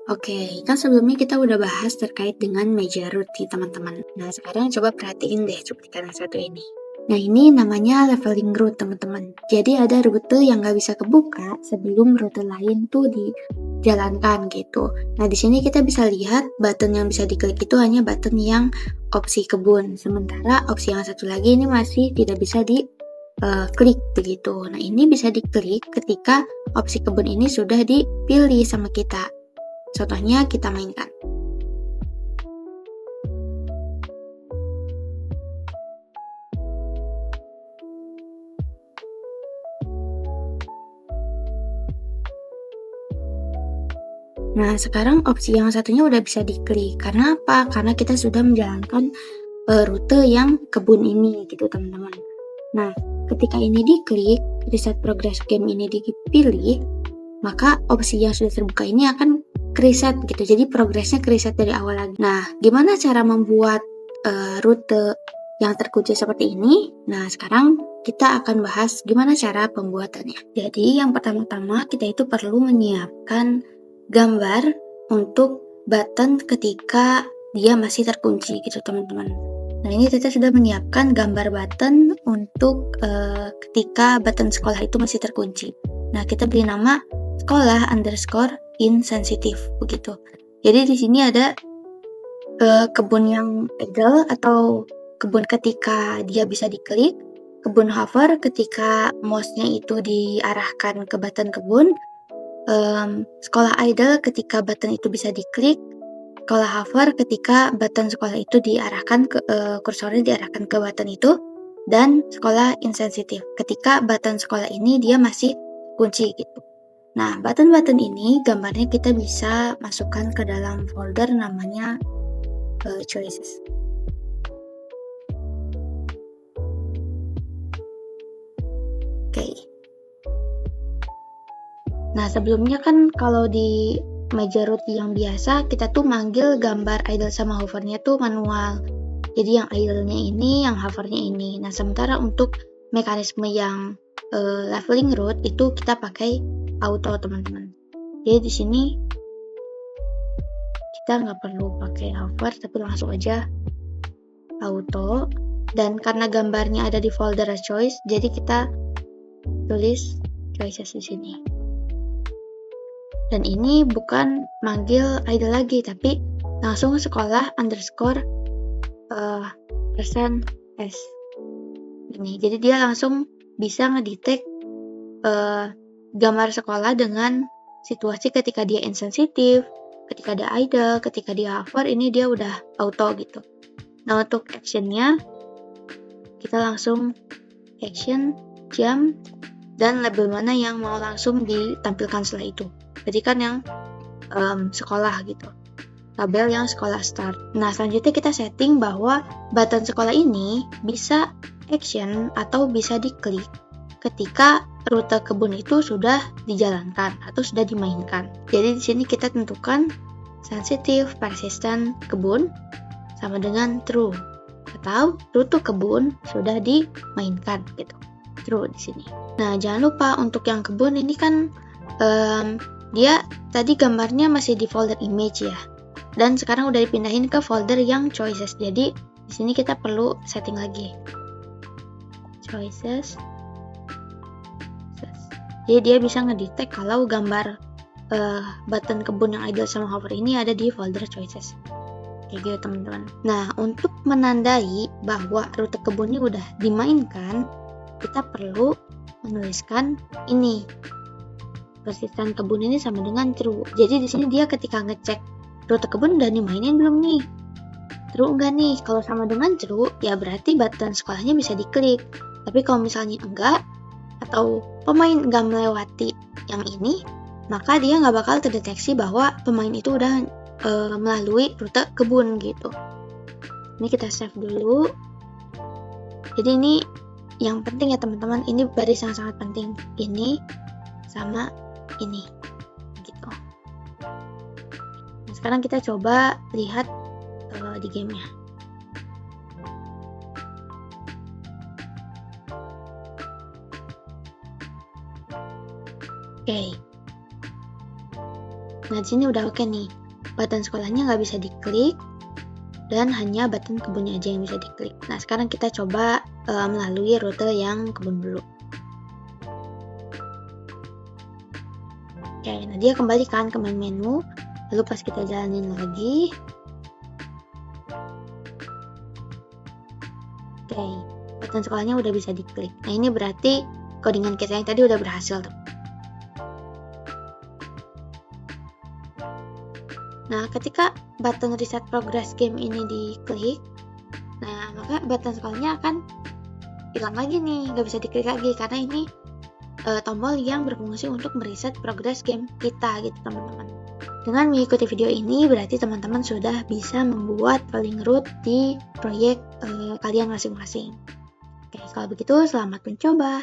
Oke, kan sebelumnya kita udah bahas terkait dengan meja root nih teman-teman. Nah, sekarang coba perhatiin deh cuplikan yang satu ini. Nah, ini namanya leveling root teman-teman. Jadi ada rute yang nggak bisa kebuka sebelum rute lain tuh dijalankan gitu. Nah, di sini kita bisa lihat button yang bisa diklik itu hanya button yang opsi kebun. Sementara opsi yang satu lagi ini masih tidak bisa diklik begitu. Nah, ini bisa diklik ketika opsi kebun ini sudah dipilih sama kita. Contohnya kita mainkan. Nah, sekarang opsi yang satunya udah bisa diklik. Karena apa? Karena kita sudah menjalankan rute yang kebun ini gitu teman-teman. Nah, ketika ini diklik, reset progress game ini dipilih, maka opsi yang sudah terbuka ini akan reset gitu. Jadi progresnya reset dari awal lagi. Nah, gimana cara membuat rute yang terkunci seperti ini? Nah, sekarang kita akan bahas gimana cara pembuatannya. Jadi, yang pertama-tama kita itu perlu menyiapkan gambar untuk button ketika dia masih terkunci gitu teman-teman. Nah, ini kita sudah menyiapkan gambar button untuk ketika button sekolah itu masih terkunci. Nah, kita beri nama sekolah underscore insensitive begitu. Jadi di sini ada kebun yang idle atau kebun ketika dia bisa diklik, kebun hover ketika mouse-nya itu diarahkan ke button kebun, sekolah idle ketika button itu bisa diklik, sekolah hover ketika button sekolah itu diarahkan ke kursornya diarahkan ke button itu, dan sekolah insensitif ketika button sekolah ini dia masih kunci gitu. Nah, button-button ini gambarnya kita bisa masukkan ke dalam folder namanya choices. Oke. Nah, sebelumnya kan kalau di meja root yang biasa kita tuh manggil gambar idle sama hovernya tuh manual. Jadi yang idle-nya ini, yang hovernya ini. Nah, sementara untuk mekanisme yang leveling root itu kita pakai auto teman-teman. Jadi di sini kita nggak perlu pakai hover, tapi langsung aja auto. Dan karena gambarnya ada di folder choice, jadi kita tulis choices di sini. Dan ini bukan manggil idle lagi, tapi langsung sekolah underscore persen s. Ini, jadi dia langsung bisa ngedetect gambar sekolah dengan situasi ketika dia insensitif, ketika dia idle, ketika dia hover, ini dia udah auto gitu. Nah, untuk actionnya kita langsung action, jam, dan label mana yang mau langsung ditampilkan setelah itu. Jadi kan yang sekolah gitu, label yang sekolah start. Nah, selanjutnya kita setting bahwa button sekolah ini bisa action atau bisa diklik ketika rute kebun itu sudah dijalankan atau sudah dimainkan. Jadi di sini kita tentukan sensitive persistent kebun sama dengan true, atau rute kebun sudah dimainkan gitu. True di sini. Nah, jangan lupa untuk yang kebun ini kan dia tadi gambarnya masih di folder image ya. Dan sekarang udah dipindahin ke folder yang choices. Jadi di sini kita perlu setting lagi. Choices. Jadi dia bisa ngedetect kalau gambar button kebun yang idle sama hover ini ada di folder choices. Kayak gitu teman-teman. Nah, untuk menandai bahwa rute kebunnya udah dimainkan, kita perlu menuliskan ini. Persistent kebun ini sama dengan true. Jadi di sini dia ketika ngecek rute kebun udah dimainin belum nih? True enggak nih? Kalau sama dengan true, ya berarti button sekolahnya bisa diklik. Tapi kalau misalnya enggak, atau pemain enggak melewati yang ini, maka dia nggak bakal terdeteksi bahwa pemain itu udah melalui rute kebun gitu. Ini kita save dulu. Jadi ini yang penting ya teman-teman, ini baris yang sangat penting. Ini sama ini gitu. Nah, sekarang kita coba lihat di gamenya. Oke. Nah, di sini udah oke nih. Button sekolahnya nggak bisa diklik, dan hanya button kebunnya aja yang bisa diklik. Nah, sekarang kita coba melalui rute yang kebun dulu. Oke, nah dia kembali kan ke main menu. Lalu pas kita jalanin lagi, oke, button sekolahnya udah bisa diklik. Nah, ini berarti codingan kita yang tadi udah berhasil tuh. Nah, ketika button reset progress game ini diklik, nah maka button sekolahnya akan hilang lagi nih, nggak bisa diklik lagi karena ini tombol yang berfungsi untuk mereset progress game kita gitu teman-teman. Dengan mengikuti video ini berarti teman-teman sudah bisa membuat polling route di proyek kalian masing-masing. Oke, kalau begitu selamat mencoba.